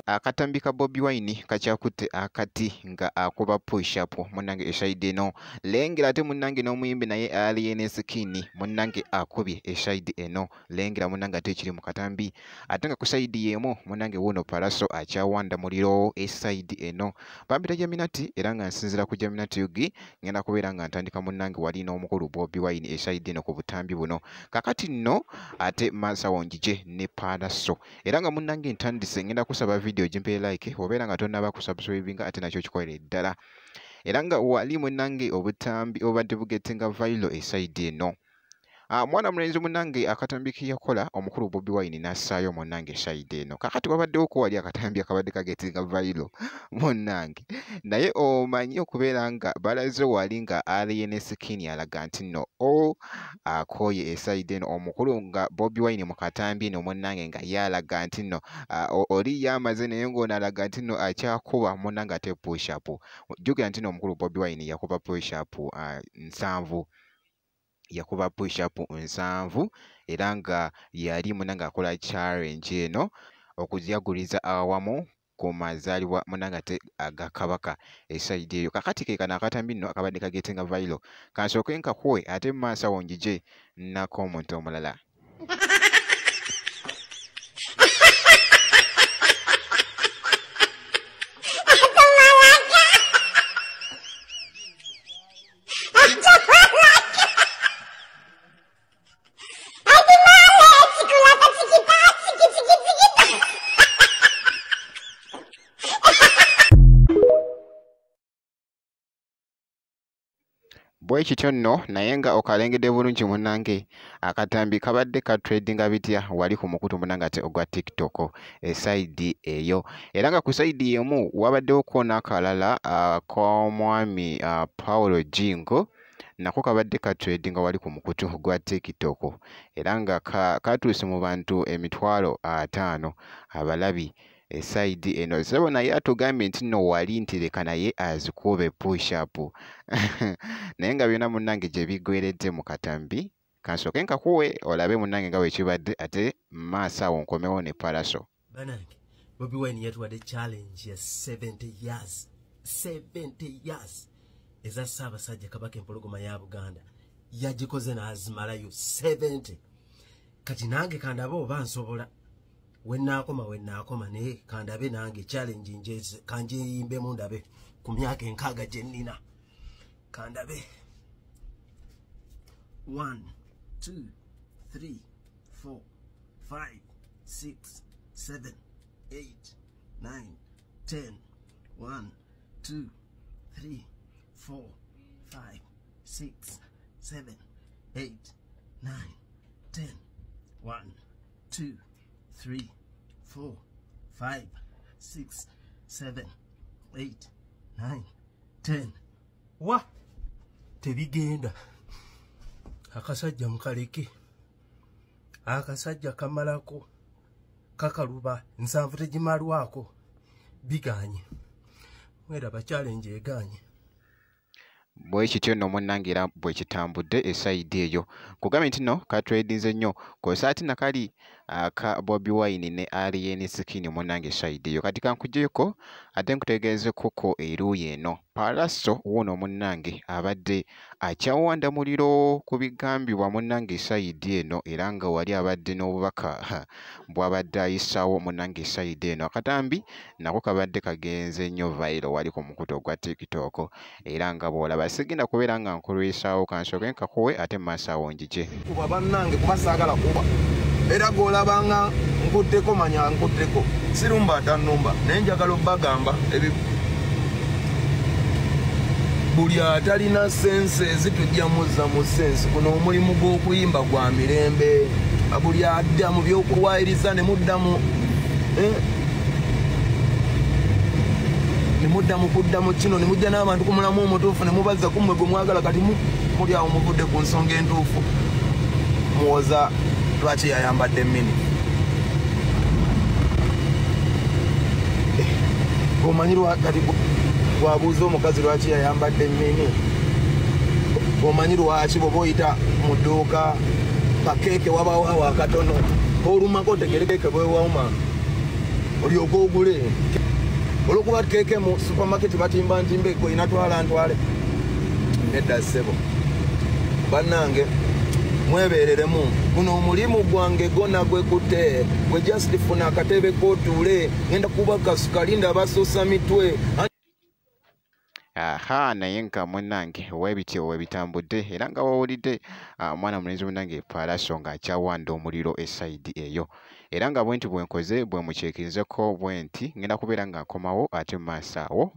akatambi ka Bobi Wine kacyakutte akati nga akuba push up munnange eside eno lengera ate munnange n'omuyimbi naye Alien Skin munnange akubye eside eno lengera munnange ate kiri mu katambi ate nga ku side yemu munnange wuno Palaso akyawanda muliro eside eno bampita Jaminati era nga nsinzira ku Jaminati yugi ngenda kubeera nga ntandika munnange wali n'omukulu Bobi Wine eside eno ku butambi buno kakati nno ate Masawo Njije ne Palaso era nga munnange ntandise ngenda kusaba video jimpe like obeera nga tonnaba ku subscribinga ate nakyo kikolere ddala era nga wali munnange obutambi obadde bugettenga viral eside eno mwana mulenzi munnange akatambi kiyakola omukulu Bobi Wine n'assaayo munnange side eno kakati wabaddewo ko wali akatambi akabadde kagettinga viral munnange naye omanyi okubeera nga balaze wali nga Alien Skin alaga nti nno akoye eside eno omukulu nga Bobi Wine mu katambi eno munnange nga yalaga nti nno oli yamaze naye ng'ono alaga nti nno akyakuba munnange ate push up jjukira nti nno omukulu Bobi Wine yakuba push up 7 yakuba push up 7 era nga yali munnange akola challenge eno okujaguliza awamu ku mazaalibwa munnange ate aga Kabaka eside eyo kakati ke kana akatambi nno akabadde kagettinga viral kansooke nkakuwe ate Masawo Njije nako omuntu omulala bwe kityo nno naye nga okalengedde bulungi munnange akatambi kabadde ka tradinga bitya wali ku mukutu munnange ate ogwa TikTok eside eyo era nga ku side yemu wabaddewo koona akalala k'omwami Paulo Jingo nako kabadde ka tradinga wali ku mukutu gwa TikTok era nga katuuse mu bantu 5,000 abalabi eside eno sebo naye atugambye nti nno wali nti leka naye azikube push up naye nga byonna munnange gye bigweredde mu katambi kansooke nkakuwe olabe munnange nga weekibadde ate Masawo nkomewo ne Palaso banange Bobi Wine yatuwadde challenge ya 70 years eza Ssaabasajja Kabaka empologoma ya Buganda yagikoze n'azimalayo 70 kati nange kandabe oba nsobola wennaakoma naye kandabe nange challenge njeze kanjeyimbemu ndabe ku myaka 6 gye nnina kandabe 1 2 3 4 5 6 7 8 9 10 1 2 3 4 5 6 7 8 9 10 1 2 3 4 5 6 7 8 9 10 wa tebigenda akasajja mukaleke akasajja kamalako kakaluba nsanvu tegimalwako biganye mwera challenge eganye bwe kityo nno munnange era bwe kitambudde eside eyo kugambye nti nno katredinze nnyo kosaati nakali aka Bobi Wine ne Alien Skin munnange eside eyo kati kankuggyeko ate nkutegeeze koko eruuyi eno Palaso wuno munnange abadde akyawanda muliro ku bigambibwa munnange eside eno era nga wali abadde n'obubaka bw'abadde ayisaawo munnange eside eno akatambi nako kabadde kagenze nnyo viral wali ku mukutu ogwa TikTok era nga bw'olaba sigenda kubeera nga nkulwisaawo kansooke nkakuwe ate Masawo Njije kuba bannange kuba saagala kuba era gw'olabanga nkuddeko manya nkuddeko sirumba atannumba naye njagala obbagamba buli atalina sense zitujja muzza mu sense kuno omulimu gw'okuyimba gwa mirembe buli adda mu by'okuwaayiriza ne muddamu nemuddamu kuddamu kino ne mujja n'abantu kumulamu omutuufu ne mubazza kummwe gwe mwagala kati muli awo muvudde ku nsonga entuufu muwoza lwaki yayambadde emmini omanyi kati bwabuuza omukazi lwaki yayambadde emmini omanyi lwaki bw'oba oyita mu dduuka pakeeke wabaawo awo akatono olumako tegerekeke bwewawuma olyoka ogule olwokuba keeke mu supermarket batimba ntimbe koina twala ntwale nedda ssebo bannange mwebereremu guno omulimu gwange gona gwekutte gwe just funa akatebe kootuule ngenda kuba kasukali ndabasuusa mitwe. Aha, naye nka munnange ow'ebityo webitambudde era nga wawulidde mwana mulenzi munnange Paalaso ng'akyawanda omuliro esayidi eyo era nga bwenti bwenkoze bwe mukyekiririzeko bwenti ngenda kubeera nga nkomawo ate mu maaso awo